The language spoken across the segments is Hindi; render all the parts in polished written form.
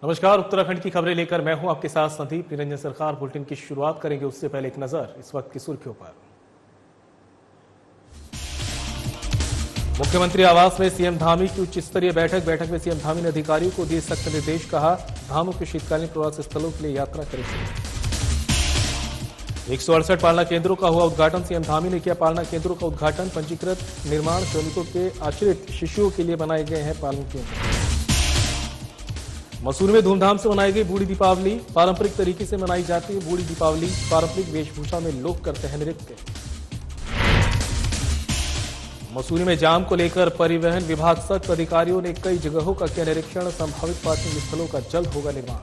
नमस्कार, उत्तराखंड की खबरें लेकर मैं हूं आपके साथ संदीप निरंजन सरकार। बुलेटिन की शुरुआत करेंगे उससे पहले एक नजर इस वक्त की सुर्खियों पर। मुख्यमंत्री आवास में सीएम धामी की उच्च स्तरीय बैठक में सीएम धामी ने अधिकारियों को दिए सख्त निर्देश। कहा, धामों के शीतकालीन प्रवास स्थलों के लिए यात्रा करें शुरू। 168 पालना केंद्रों का हुआ उद्घाटन। सीएम धामी ने किया पालना केंद्रों का उद्घाटन। पंजीकृत निर्माण श्रमिकों के आश्रित शिशुओं के लिए बनाए गए हैं पालन केंद्र। मसूरी में धूमधाम से मनाई गई बूढ़ी दीपावली। पारंपरिक तरीके से मनाई जाती है बूढ़ी दीपावली। पारंपरिक वेशभूषा में लोग करते हैं नृत्य। मसूरी में जाम को लेकर परिवहन विभाग सख्त। अधिकारियों ने कई जगहों का किया निरीक्षण। संभावित पार्किंग स्थलों का जल्द होगा निर्माण।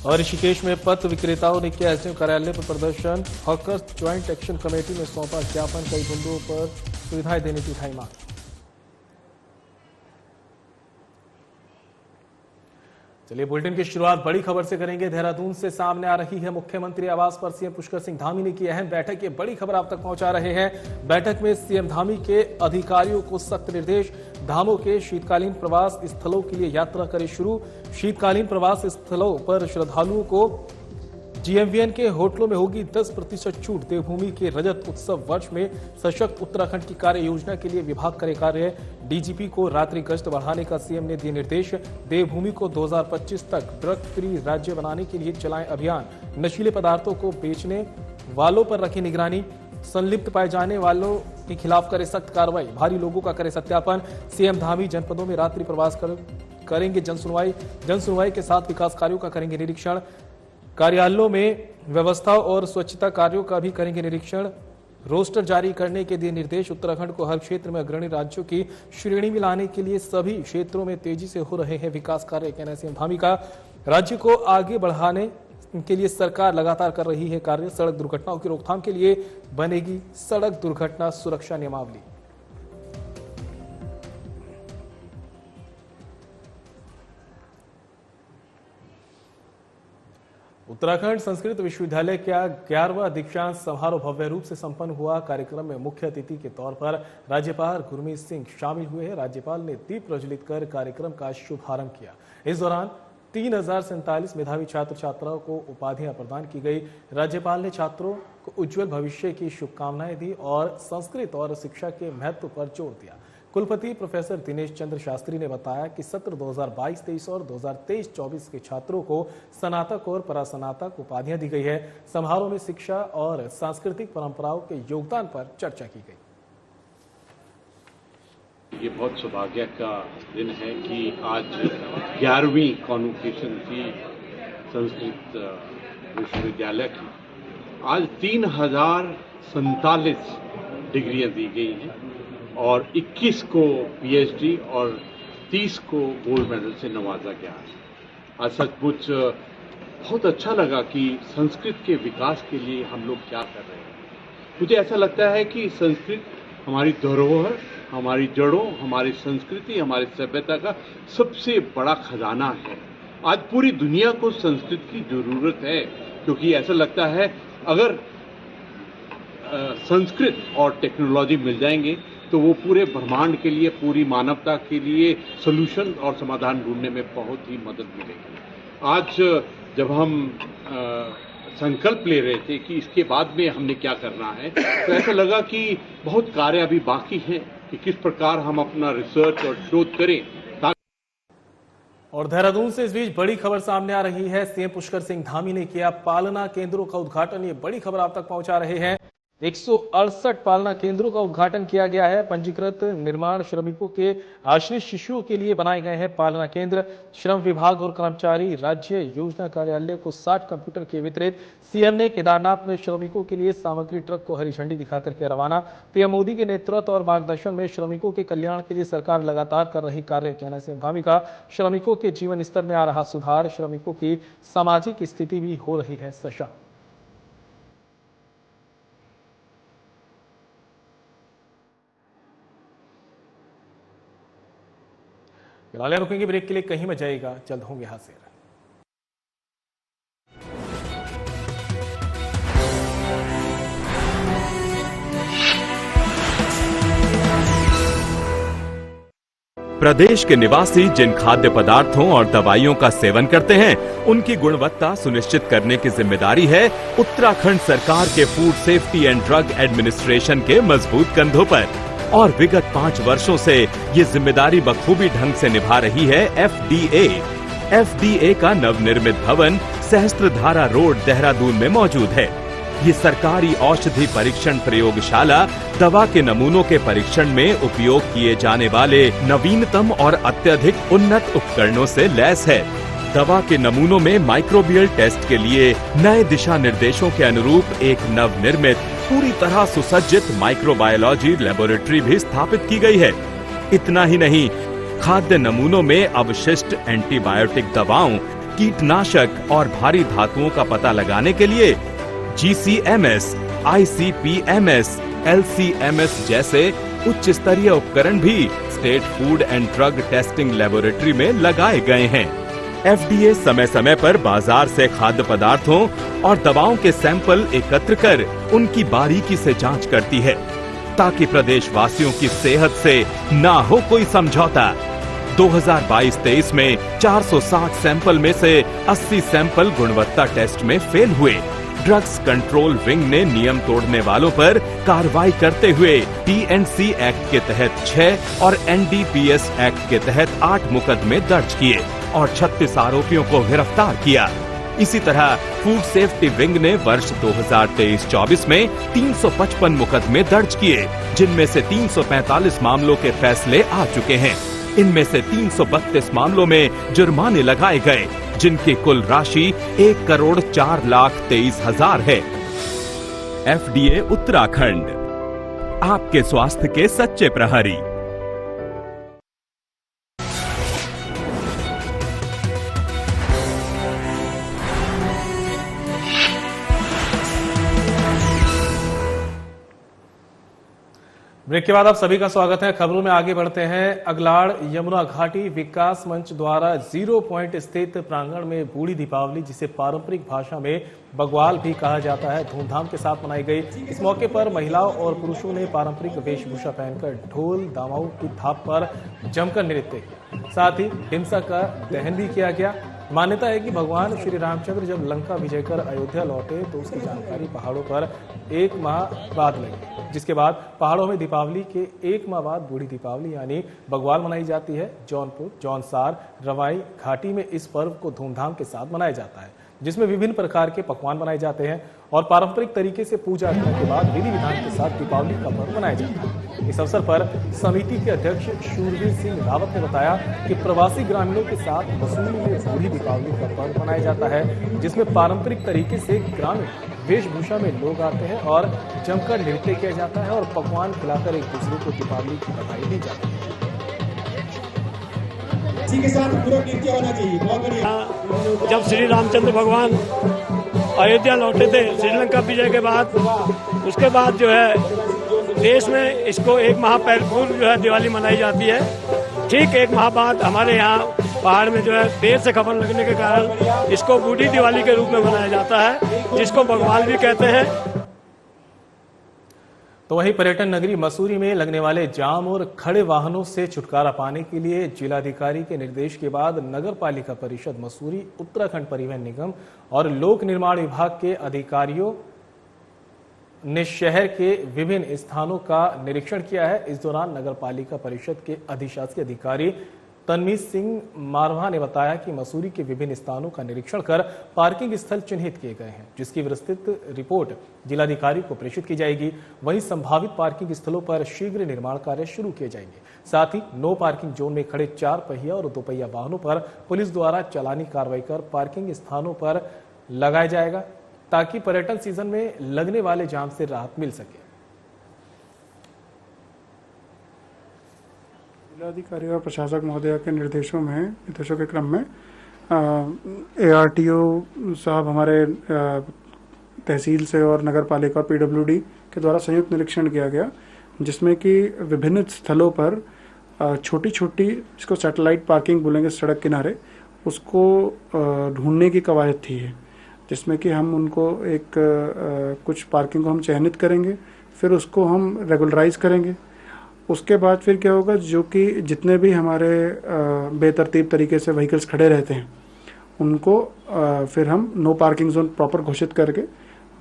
और ऋषिकेश में पत्र विक्रेताओं ने किया एसडीएम कार्यालय पर प्रदर्शन। हॉकर्स ज्वाइंट एक्शन कमेटी में सौंपा ज्ञापन। कई बिंदुओं पर सुविधाएं देने की उठाई मांग। चलिए बुलेटिन की शुरुआत बड़ी खबर से करेंगे। देहरादून से सामने आ रही है मुख्यमंत्री आवास पर सीएम पुष्कर सिंह धामी ने की अहम बैठक। ये बड़ी खबर आप तक पहुंचा रहे हैं। बैठक में सीएम धामी के अधिकारियों को सख्त निर्देश। धामों के शीतकालीन प्रवास स्थलों के लिए यात्रा करें शुरू। शीतकालीन प्रवास स्थलों पर श्रद्धालुओं को जीएमवीएन के होटलों में होगी 10% छूट। देवभूमि के रजत उत्सव वर्ष में सशक्त उत्तराखंड की कार्य योजना के लिए विभाग करे कार्य। डीजीपी को रात्रि गश्त बढ़ाने का सीएम ने दिए निर्देश। देवभूमि को 2025 तक ड्रग फ्री राज्य बनाने के लिए चलाएं अभियान। नशीले पदार्थों को बेचने वालों पर रखें निगरानी। संलिप्त पाए जाने वालों के खिलाफ करे सख्त कार्रवाई। भारी लोगों का करे सत्यापन। सीएम धामी जनपदों में रात्रि प्रवास करेंगे जनसुनवाई के साथ विकास कार्यों का करेंगे निरीक्षण। कार्यालयों में व्यवस्था और स्वच्छता कार्यों का भी करेंगे निरीक्षण। रोस्टर जारी करने के दिए निर्देश। उत्तराखंड को हर क्षेत्र में अग्रणी राज्यों की श्रेणी में लाने के लिए सभी क्षेत्रों में तेजी से हो रहे हैं विकास कार्य। कहना सीएम धामी का, राज्य को आगे बढ़ाने के लिए सरकार लगातार कर रही है कार्य। सड़क दुर्घटनाओं की रोकथाम के लिए बनेगी सड़क दुर्घटना सुरक्षा नियमावली। उत्तराखंड संस्कृत विश्वविद्यालय का 11वां दीक्षांत समारोह भव्य रूप से संपन्न हुआ। कार्यक्रम में मुख्य अतिथि के तौर पर राज्यपाल गुरमीत सिंह शामिल हुए हैं। राज्यपाल ने दीप प्रज्वलित कर कार्यक्रम का शुभारंभ किया। इस दौरान 3047 मेधावी छात्र छात्राओं को उपाधियां प्रदान की गई। राज्यपाल ने छात्रों को उज्जवल भविष्य की शुभकामनाएं दी और संस्कृत और शिक्षा के महत्व पर जोर दिया। कुलपति प्रोफेसर दिनेश चंद्र शास्त्री ने बताया कि सत्र 2022-23 और 2023-24 के छात्रों को स्नातक और परास्नातक उपाधियां दी गई है। समारोह में शिक्षा और सांस्कृतिक परंपराओं के योगदान पर चर्चा की गई। ये बहुत सौभाग्य का दिन है कि आज 11वीं कॉन्वोकेशन थी संस्कृत विश्वविद्यालय की। आज 3047 डिग्रियां दी गई हैं और 21 को पीएचडी और 30 को गोल्ड मेडल से नवाजा गया है। आज सचमुच बहुत अच्छा लगा कि संस्कृत के विकास के लिए हम लोग क्या कर रहे हैं। मुझे ऐसा लगता है कि संस्कृत हमारी धरोहर, हमारी जड़ों, हमारी संस्कृति, हमारी सभ्यता का सबसे बड़ा खजाना है। आज पूरी दुनिया को संस्कृत की जरूरत है, क्योंकि ऐसा लगता है अगर संस्कृत और टेक्नोलॉजी मिल जाएंगे तो वो पूरे ब्रह्मांड के लिए, पूरी मानवता के लिए सॉल्यूशन और समाधान ढूंढने में बहुत ही मदद मिलेगी। आज जब हम संकल्प ले रहे थे कि इसके बाद में हमने क्या करना है, तो ऐसा लगा कि बहुत कार्य अभी बाकी है कि किस प्रकार हम अपना रिसर्च और शोध करें। और देहरादून से इस बीच बड़ी खबर सामने आ रही है। सीएम पुष्कर सिंह धामी ने किया पालना केंद्रों का उद्घाटन। ये बड़ी खबर आप तक पहुंचा रहे हैं। 168 पालना केंद्रों का उद्घाटन किया गया है। पंजीकृत निर्माण श्रमिकों के आश्रित शिशुओं के लिए बनाए गए हैं पालना केंद्र। श्रम विभाग और कर्मचारी राज्य योजना कार्यालय को 60 कंप्यूटर के वितरित। सीएम ने केदारनाथ में श्रमिकों के लिए सामग्री ट्रक को हरी झंडी दिखाकर किया रवाना। पीएम मोदी के नेतृत्व और मार्गदर्शन में श्रमिकों के कल्याण के लिए सरकार लगातार कर रही कार्य। कहना सीएम धामी का, श्रमिकों के जीवन स्तर में आ रहा सुधार, श्रमिकों की सामाजिक स्थिति भी हो रही है सशक्त। फिलहाल रुकेंगे ब्रेक के लिए, कहीं मत जाइएगा, जल्द होंगे हाजिर। प्रदेश के निवासी जिन खाद्य पदार्थों और दवाइयों का सेवन करते हैं, उनकी गुणवत्ता सुनिश्चित करने की जिम्मेदारी है उत्तराखंड सरकार के food safety and drug administration के मजबूत कंधों पर। और विगत 5 वर्षों से ये जिम्मेदारी बखूबी ढंग से निभा रही है FDA। FDA का नवनिर्मित भवन सहस्त्रधारा रोड, देहरादून में मौजूद है। ये सरकारी औषधि परीक्षण प्रयोगशाला दवा के नमूनों के परीक्षण में उपयोग किए जाने वाले नवीनतम और अत्यधिक उन्नत उपकरणों से लैस है। दवा के नमूनों में माइक्रोबियल टेस्ट के लिए नए दिशा निर्देशों के अनुरूप एक नवनिर्मित पूरी तरह सुसज्जित माइक्रोबायोलॉजी लेबोरेटरी भी स्थापित की गई है। इतना ही नहीं, खाद्य नमूनों में अवशिष्ट एंटीबायोटिक दवाओं, कीटनाशक और भारी धातुओं का पता लगाने के लिए GCMS, ICP-MS, LC-MS जैसे उच्च स्तरीय उपकरण भी state food and drug testing laboratory में लगाए गए हैं। FDA समय समय पर बाजार से खाद्य पदार्थों और दवाओं के सैंपल एकत्र कर उनकी बारीकी से जांच करती है, ताकि प्रदेश वासियों की सेहत से ना हो कोई समझौता। 2022-23 में 460 सैंपल में से 80 सैंपल गुणवत्ता टेस्ट में फेल हुए। ड्रग्स कंट्रोल विंग ने नियम तोड़ने वालों पर कार्रवाई करते हुए TNC एक्ट के तहत 6 और NDPS एक्ट के तहत 8 मुकदमे दर्ज किए और 36 आरोपियों को गिरफ्तार किया। इसी तरह फूड सेफ्टी विंग ने वर्ष 2023-24 में 355 मुकदमे दर्ज किए, जिनमें से 345 मामलों के फैसले आ चुके हैं। इनमें से 332 मामलों में जुर्माने लगाए गए, जिनकी कुल राशि 1,04,23,000 है। FDA उत्तराखंड, आपके स्वास्थ्य के सच्चे प्रहरी। ब्रेक के बाद आप सभी का स्वागत है। खबरों में आगे बढ़ते हैं। अगलाड़ यमुना घाटी विकास मंच द्वारा 0 पॉइंट स्थित प्रांगण में बूढ़ी दीपावली, जिसे पारंपरिक भाषा में बग्वाल भी कहा जाता है, धूमधाम के साथ मनाई गई। इस मौके पर महिलाओं और पुरुषों ने पारंपरिक वेशभूषा पहनकर ढोल दामाऊ की थाप पर जमकर नृत्य किया। साथ ही हिंसा का दहन भी किया गया। मान्यता है कि भगवान श्री रामचंद्र जब लंका विजय कर अयोध्या लौटे तो उसकी जानकारी पहाड़ों पर 1 माह बाद लगी, जिसके बाद पहाड़ों में दीपावली के 1 माह बाद बूढ़ी दीपावली यानी बग्वाल मनाई जाती है। जौनपुर, जौनसार, रवाई घाटी में इस पर्व को धूमधाम के साथ मनाया जाता है, जिसमें विभिन्न प्रकार के पकवान बनाए जाते हैं और पारंपरिक तरीके से पूजा अर्चना के बाद विधि विधान के साथ दीपावली का पर्व मनाया जाता है। इस अवसर पर समिति के अध्यक्ष शूरवीर सिंह रावत ने बताया कि प्रवासी ग्रामीणों के साथ मसूरी में बूढ़ी दीपावली का पर्व मनाया जाता है, जिसमें पारंपरिक तरीके से ग्रामीण वेशभूषा में लोग आते हैं और जमकर नृत्य किया जाता है और पकवान खिलाकर एक दूसरे को दीपावली की बधाई दी जाती है। इसी के साथ पूरा नृत्य होना चाहिए। बहुत बढ़िया। जब श्री रामचंद्र भगवान अयोध्या लौटे थे श्रीलंका विजय के बाद, उसके बाद जो है देश में इसको 1 माह पूर्व जो है दिवाली मनाई जाती है। ठीक 1 माह बाद हमारे यहाँ पहाड़ में जो है देर से खबर लगने के कारण इसको बूढ़ी दिवाली के रूप में मनाया जाता है, जिसको बग्वाल भी कहते हैं। तो वहीं पर्यटन नगरी मसूरी में लगने वाले जाम और खड़े वाहनों से छुटकारा पाने के लिए जिलाधिकारी के निर्देश के बाद नगर पालिका परिषद मसूरी, उत्तराखंड परिवहन निगम और लोक निर्माण विभाग के अधिकारियों ने शहर के विभिन्न स्थानों का निरीक्षण किया है। इस दौरान नगर पालिका परिषद के अधिशासी अधिकारी तनमीत सिंह मारवा ने बताया कि मसूरी के विभिन्न स्थानों का निरीक्षण कर पार्किंग स्थल चिन्हित किए गए हैं, जिसकी विस्तृत रिपोर्ट जिलाधिकारी को प्रेषित की जाएगी। वहीं संभावित पार्किंग स्थलों पर शीघ्र निर्माण कार्य शुरू किए जाएंगे। साथ ही नो पार्किंग जोन में खड़े 4 पहिया और 2 पहिया वाहनों पर पुलिस द्वारा चालानी कार्रवाई कर पार्किंग स्थानों पर लगाया जाएगा, ताकि पर्यटन सीजन में लगने वाले जाम से राहत मिल सके। जिलाधिकारी और प्रशासक महोदय के निर्देशों के क्रम में ARTO साहब हमारे तहसील से और नगर पालिका और PWD के द्वारा संयुक्त निरीक्षण किया गया, जिसमें कि विभिन्न स्थलों पर छोटी छोटी, इसको सैटेलाइट पार्किंग बोलेंगे, सड़क किनारे, उसको ढूंढने की कवायद थी है, जिसमें कि हम उनको कुछ पार्किंग को हम चयनित करेंगे, फिर उसको हम रेगुलराइज करेंगे उसके बाद फिर क्या होगा, जो कि जितने भी हमारे बेतरतीब तरीके से व्हीकल्स खड़े रहते हैं उनको फिर हम नो पार्किंग जोन प्रॉपर घोषित करके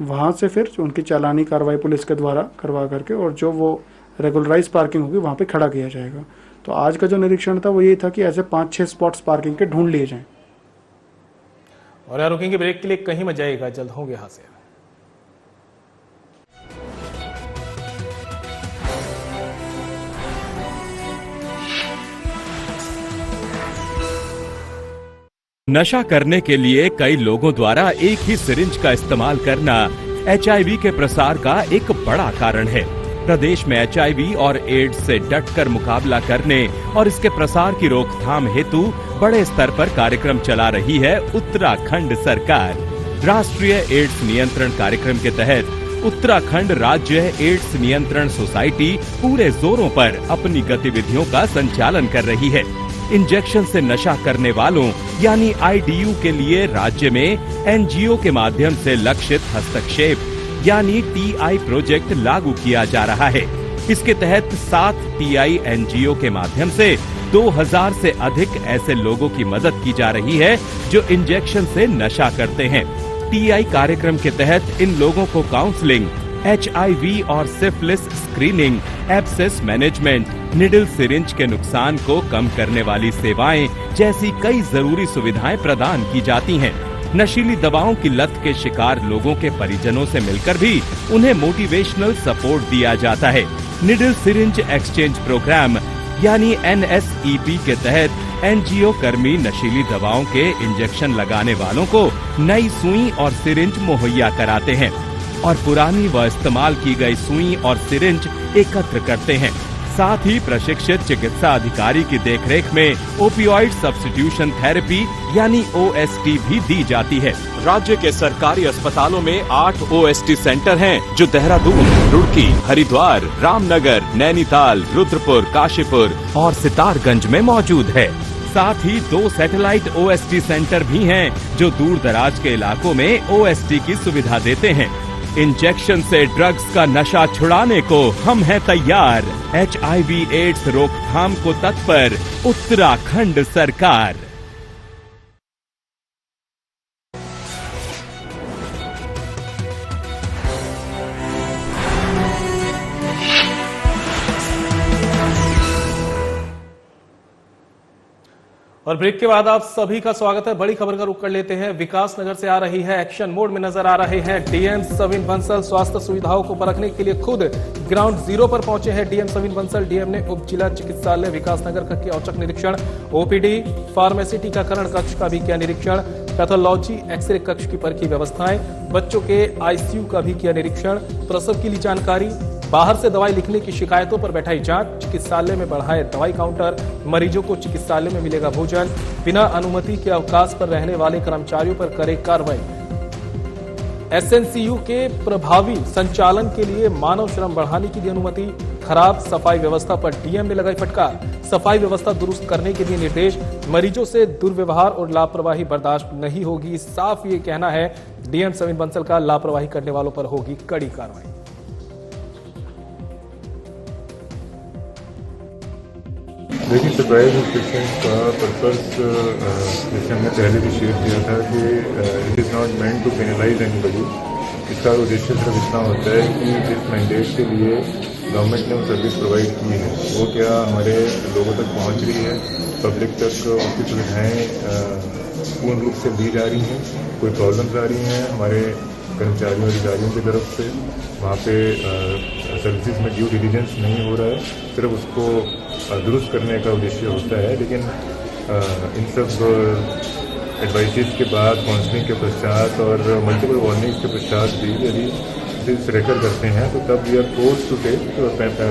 वहाँ से फिर उनकी चालानी कार्रवाई पुलिस के द्वारा करवा करके और जो वो रेगुलराइज पार्किंग होगी वहाँ पे खड़ा किया जाएगा। तो आज का जो निरीक्षण था वो ये था कि ऐसे 5-6 स्पॉट्स पार्किंग के ढूंढ लिए जाएं। और यहाँ रुकेंगे ब्रेक के लिए, कहीं मत जाइएगा, जल्द होंगे हासिल। नशा करने के लिए कई लोगों द्वारा एक ही सिरिंज का इस्तेमाल करना HIV के प्रसार का एक बड़ा कारण है। प्रदेश में HIV और एड्स से डटकर मुकाबला करने और इसके प्रसार की रोकथाम हेतु बड़े स्तर पर कार्यक्रम चला रही है उत्तराखंड सरकार। राष्ट्रीय एड्स नियंत्रण कार्यक्रम के तहत उत्तराखंड राज्य एड्स नियंत्रण सोसाइटी पूरे जोरों पर अपनी गतिविधियों का संचालन कर रही है। इंजेक्शन से नशा करने वालों यानी IDU के लिए राज्य में NGO के माध्यम से लक्षित हस्तक्षेप यानी TI प्रोजेक्ट लागू किया जा रहा है। इसके तहत 7 TI NGO के माध्यम से 2000 से अधिक ऐसे लोगों की मदद की जा रही है जो इंजेक्शन से नशा करते हैं। TI कार्यक्रम के तहत इन लोगों को काउंसलिंग, HIV और syphilis screening, abscess management, needle syringe के नुकसान को कम करने वाली सेवाएं जैसी कई जरूरी सुविधाएं प्रदान की जाती हैं। नशीली दवाओं की लत के शिकार लोगों के परिजनों से मिलकर भी उन्हें मोटिवेशनल सपोर्ट दिया जाता है। निडल सिरिंज एक्सचेंज प्रोग्राम यानी NSEP के तहत NGO कर्मी नशीली दवाओं के इंजेक्शन लगाने वालों को नई सुई और सिरिंज मुहैया कराते हैं और पुरानी व इस्तेमाल की गई सुई और सिरिंज एकत्र करते हैं। साथ ही प्रशिक्षित चिकित्सा अधिकारी की देखरेख में ओपियोइड सब्स्टिट्यूशन थेरेपी यानी OST भी दी जाती है। राज्य के सरकारी अस्पतालों में 8 OST सेंटर हैं जो देहरादून, रुड़की, हरिद्वार, रामनगर, नैनीताल, रुद्रपुर, काशीपुर और सितारगंज में मौजूद है। साथ ही 2 सैटेलाइट OST सेंटर भी हैं जो दूर दराज के इलाकों में OST की सुविधा देते हैं। इंजेक्शन से ड्रग्स का नशा छुड़ाने को हम हैं तैयार। HIV एड्स रोकथाम को तत्पर उत्तराखंड सरकार। और ब्रेक के बाद आप सभी का स्वागत है। बड़ी खबर का रुख कर लेते हैं। विकास नगर से आ रही है, एक्शन मोड में नजर आ रहे हैं DM सविन बंसल। स्वास्थ्य सुविधाओं को परखने के लिए खुद ग्राउंड जीरो पर पहुंचे हैं DM सविन बंसल। DM ने उप जिला चिकित्सालय विकास नगर का किया औचक निरीक्षण। OPD, फार्मेसी, टीकाकरण कक्ष का भी किया निरीक्षण। पैथोलॉजी, एक्सरे कक्ष की परखी व्यवस्थाएं, बच्चों के ICU का भी किया निरीक्षण। प्रसव की ली जानकारी, बाहर से दवाई लिखने की शिकायतों पर बैठाई जांच। चिकित्सालय में बढ़ाए दवाई काउंटर, मरीजों को चिकित्सालय में मिलेगा भोजन। बिना अनुमति के अवकाश पर रहने वाले कर्मचारियों पर करे कार्रवाई। SNCU के प्रभावी संचालन के लिए मानव श्रम बढ़ाने की दी अनुमति। खराब सफाई व्यवस्था पर DM ने लगाई फटकार। सफाई व्यवस्था दुरुस्त करने के दिए निर्देश। मरीजों से दुर्व्यवहार और लापरवाही बर्दाश्त नहीं होगी। साफ ये कहना है DM सविन बंसल का, लापरवाही करने वालों पर होगी कड़ी कार्रवाई। देखिए, सरप्राइज इंस्पेक्शन का पर्पस जैसे हमने पहले भी शेयर किया था कि it is not meant to penalise anybody. इसका उद्देश्य सिर्फ इतना होता है कि जिस मैंडेट के लिए गवर्नमेंट ने वो सर्विस प्रोवाइड की है वो क्या हमारे लोगों तक पहुंच रही है, पब्लिक तक उसकी सुविधाएँ पूर्ण रूप से दी जा रही हैं, कोई प्रॉब्लम्स आ रही हैं हमारे कर्मचारियों अधिकारियों की तरफ से, वहाँ पे सर्विसेज में ड्यू डिलिजेंस नहीं हो रहा है, सिर्फ उसको दुरुस्त करने का उद्देश्य होता है। लेकिन इन सब एडवाइसेस के बाद, काउंसलिंग के पश्चात और मल्टीपल वार्निंग्स के पश्चात भी यदि इसे रेकर करते हैं तो तब we are force to take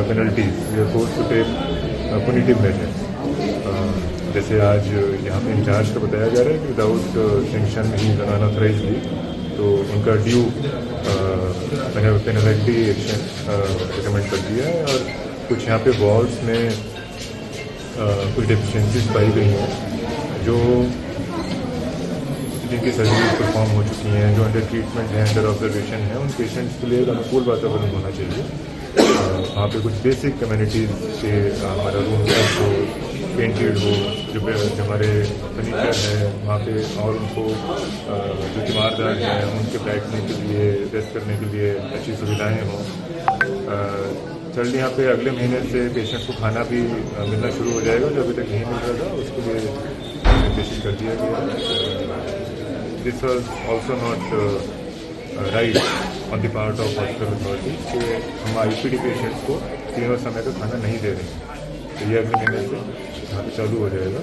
penalties, we are force to take punitive measures. जैसे आज यहाँ पे इंचार्ज का बताया जा रहा है कि विदाउट सेंक्शन ही अनऑथराइज्डली तो उनका ड्यू पेनल्टी एक्शन रिकमेंड कर दिया है। और कुछ यहाँ पे वॉल्स में कुछ डेफिशिएंसीज पाई गई हैं जो जिनकी सर्जरीज परफॉर्म हो चुकी हैं, जो अंडर ट्रीटमेंट है, अंडर ऑब्जर्वेशन है, उन पेशेंट्स के लिए एक अनुकूल वातावरण होना चाहिए। वहाँ पे कुछ बेसिक कम्युनिटीज़ के हमारा रूम हो, पेंटेड हो, जो हमारे फर्नीचर है वहाँ पे, और उनको जो तीमारदार हैं उनके बैठने के लिए, रेस्ट करने के लिए अच्छी सुविधाएँ हों। जल्दी यहाँ पे अगले महीने से पेशेंट को खाना भी मिलना शुरू हो जाएगा, जो अभी तक नहीं मिल रहा था उसके लिए निर्देशित कर दिया गया। This was also not right on the part of hospital authority कि हम आईपीडी पेशेंट्स को तीनों समय का खाना नहीं दे रहे हैं, तो ये अगले महीने से यहाँ पे चालू हो जाएगा।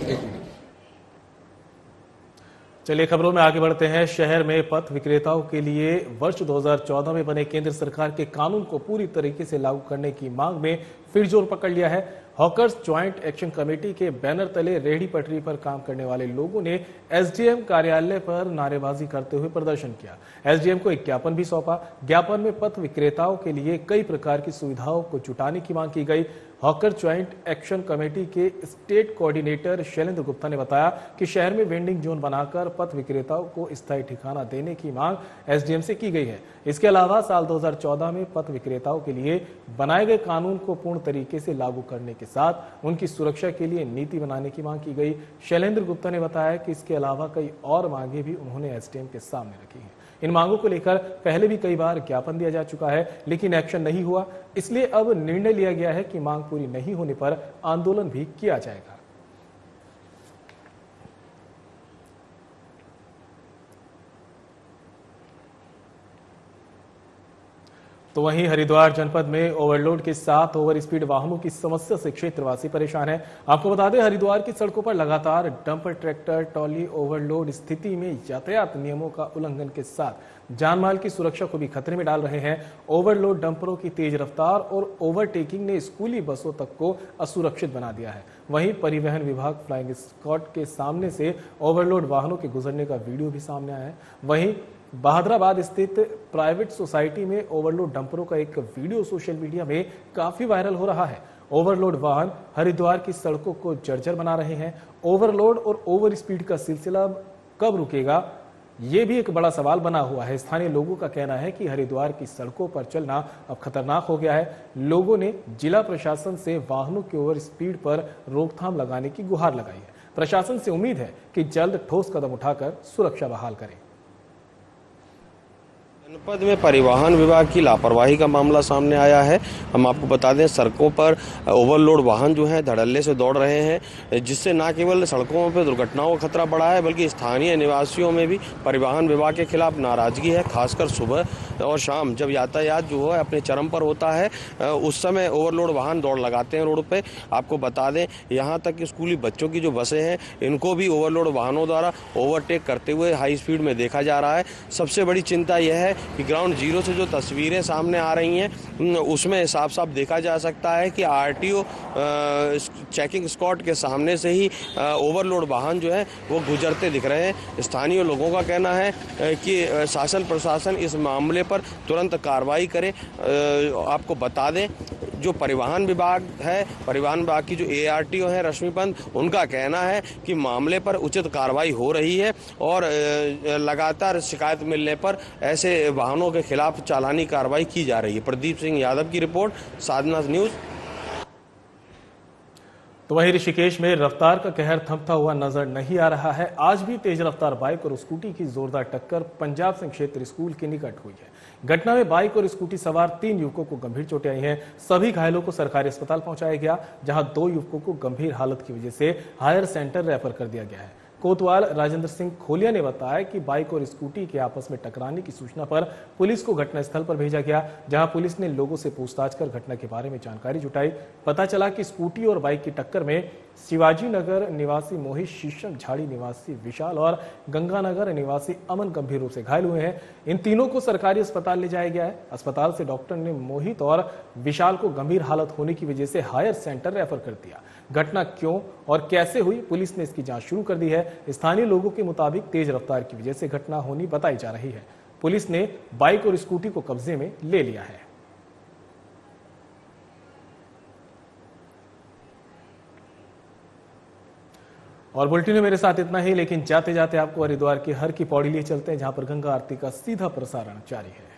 चलिए खबरों में आगे बढ़ते हैं। शहर में पथ विक्रेताओं के लिए वर्ष 2014 में बने केंद्र सरकार के कानून को पूरी तरीके से लागू करने की मांग में फिर जोर पकड़ लिया है। हॉकर्स ज्वाइंट एक्शन कमेटी के बैनर तले रेहड़ी पटरी पर काम करने वाले लोगों ने एसडीएम कार्यालय पर नारेबाजी करते हुए प्रदर्शन किया। एसडीएम को एक ज्ञापन भी सौंपा। ज्ञापन में पथ विक्रेताओं के लिए कई प्रकार की सुविधाओं को जुटाने की मांग की गई। हॉकर ज्वाइंट एक्शन कमेटी के स्टेट कोऑर्डिनेटर शैलेंद्र गुप्ता ने बताया कि शहर में वेंडिंग जोन बनाकर पथ विक्रेताओं को स्थायी ठिकाना देने की मांग एसडीएम से की गई है। इसके अलावा साल 2014 में पथ विक्रेताओं के लिए बनाए गए कानून को पूर्ण तरीके से लागू करने के साथ उनकी सुरक्षा के लिए नीति बनाने की मांग की गई। शैलेंद्र गुप्ता ने बताया कि इसके अलावा कई और मांगे भी उन्होंने एसडीएम के सामने रखी हैं। इन मांगों को लेकर पहले भी कई बार ज्ञापन दिया जा चुका है, लेकिन एक्शन नहीं हुआ। इसलिए अब निर्णय लिया गया है कि मांग पूरी नहीं होने पर आंदोलन भी किया जाएगा। तो वहीं हरिद्वार जनपद में ओवरलोड के साथ ओवर स्पीड वाहनों की समस्या से क्षेत्रवासी परेशान है। आपको बता दें, हरिद्वार की सड़कों पर लगातार डंपर, ट्रैक्टर, ट्रॉली ओवरलोड स्थिति में यातायात नियमों का उल्लंघन के साथ जानमाल की सुरक्षा को भी खतरे में डाल रहे हैं। ओवरलोड डंपरों की तेज रफ्तार और ओवरटेकिंग ने स्कूली बसों तक को असुरक्षित बना दिया है। वहीं परिवहन विभाग फ्लाइंग स्क्वाड के सामने से ओवरलोड वाहनों के गुजरने का वीडियो भी सामने आया है। वहीं बहादुराबाद स्थित प्राइवेट सोसाइटी में ओवरलोड डंपरों का एक वीडियो सोशल मीडिया में काफी वायरल हो रहा है। ओवरलोड वाहन हरिद्वार की सड़कों को जर्जर बना रहे हैं। ओवरलोड और ओवर स्पीड का सिलसिला कब रुकेगा, ये भी एक बड़ा सवाल बना हुआ है। स्थानीय लोगों का कहना है कि हरिद्वार की सड़कों पर चलना अब खतरनाक हो गया है। लोगों ने जिला प्रशासन से वाहनों के ओवर स्पीड पर रोकथाम लगाने की गुहार लगाई है। प्रशासन से उम्मीद है कि जल्द ठोस कदम उठाकर सुरक्षा बहाल करें। जनपद में परिवहन विभाग की लापरवाही का मामला सामने आया है। हम आपको बता दें, सड़कों पर ओवरलोड वाहन जो है धड़ल्ले से दौड़ रहे हैं, जिससे न केवल सड़कों पर दुर्घटनाओं का खतरा बढ़ा है, बल्कि स्थानीय निवासियों में भी परिवहन विभाग के खिलाफ नाराजगी है। खासकर सुबह और शाम जब यातायात जो है अपने चरम पर होता है, उस समय ओवरलोड वाहन दौड़ लगाते हैं रोड पे। आपको बता दें, यहाँ तक कि स्कूली बच्चों की जो बसें हैं, इनको भी ओवरलोड वाहनों द्वारा ओवरटेक करते हुए हाई स्पीड में देखा जा रहा है। सबसे बड़ी चिंता यह है कि ग्राउंड जीरो से जो तस्वीरें सामने आ रही हैं, उसमें साफ साफ देखा जा सकता है कि आरटीओ चेकिंग स्क्वाड के सामने से ही ओवरलोड वाहन जो है वो गुजरते दिख रहे हैं। स्थानीय लोगों का कहना है कि शासन प्रशासन इस मामले पर तुरंत कार्रवाई करे। आपको बता दें, जो परिवहन विभाग है, परिवहन विभाग की जो एआरटीओ है रश्मि पंत, उनका कहना है कि मामले पर उचित कार्रवाई हो रही है और लगातार शिकायत मिलने पर ऐसे वाहनों के खिलाफ चालानी कार्रवाई की जा रही है। प्रदीप सिंह यादव की रिपोर्ट, साधना न्यूज। तो वहीं ऋषिकेश में रफ्तार का कहर थमता हुआ नजर नहीं आ रहा है। आज भी तेज रफ्तार बाइक और स्कूटी की जोरदार टक्कर पंजाब सिंह क्षेत्र स्कूल के निकट हुई है। घटना में बाइक और स्कूटी सवार 3 युवकों को गंभीर चोटें आई हैं। सभी घायलों को सरकारी अस्पताल पहुंचाया गया, जहां 2 युवकों को गंभीर हालत की वजह से हायर सेंटर रेफर कर दिया गया है। कोतवाल राजेंद्र सिंह खोलिया ने बताया कि बाइक और स्कूटी के आपस में टकराने की सूचना पर पुलिस को घटनास्थल पर भेजा गया, जहां पुलिस ने लोगों से पूछताछ कर घटना के बारे में जानकारी जुटाई। पता चला कि स्कूटी और बाइक की टक्कर में शिवाजी नगर निवासी मोहित, शीशम झाड़ी निवासी विशाल और गंगानगर निवासी अमन गंभीर रूप से घायल हुए हैं। इन तीनों को सरकारी अस्पताल ले जाया गया है। अस्पताल से डॉक्टर ने मोहित और विशाल को गंभीर हालत होने की वजह से हायर सेंटर रेफर कर दिया। घटना क्यों और कैसे हुई, पुलिस ने इसकी जांच शुरू कर दी है। स्थानीय लोगों के मुताबिक तेज रफ्तार की वजह से घटना होनी बताई जा रही है। पुलिस ने बाइक और स्कूटी को कब्जे में ले लिया है। और बुलेटिन में मेरे साथ इतना ही, लेकिन जाते जाते आपको हरिद्वार की हर की पौड़ी लिए चलते हैं, जहां पर गंगा आरती का सीधा प्रसारण जारी है।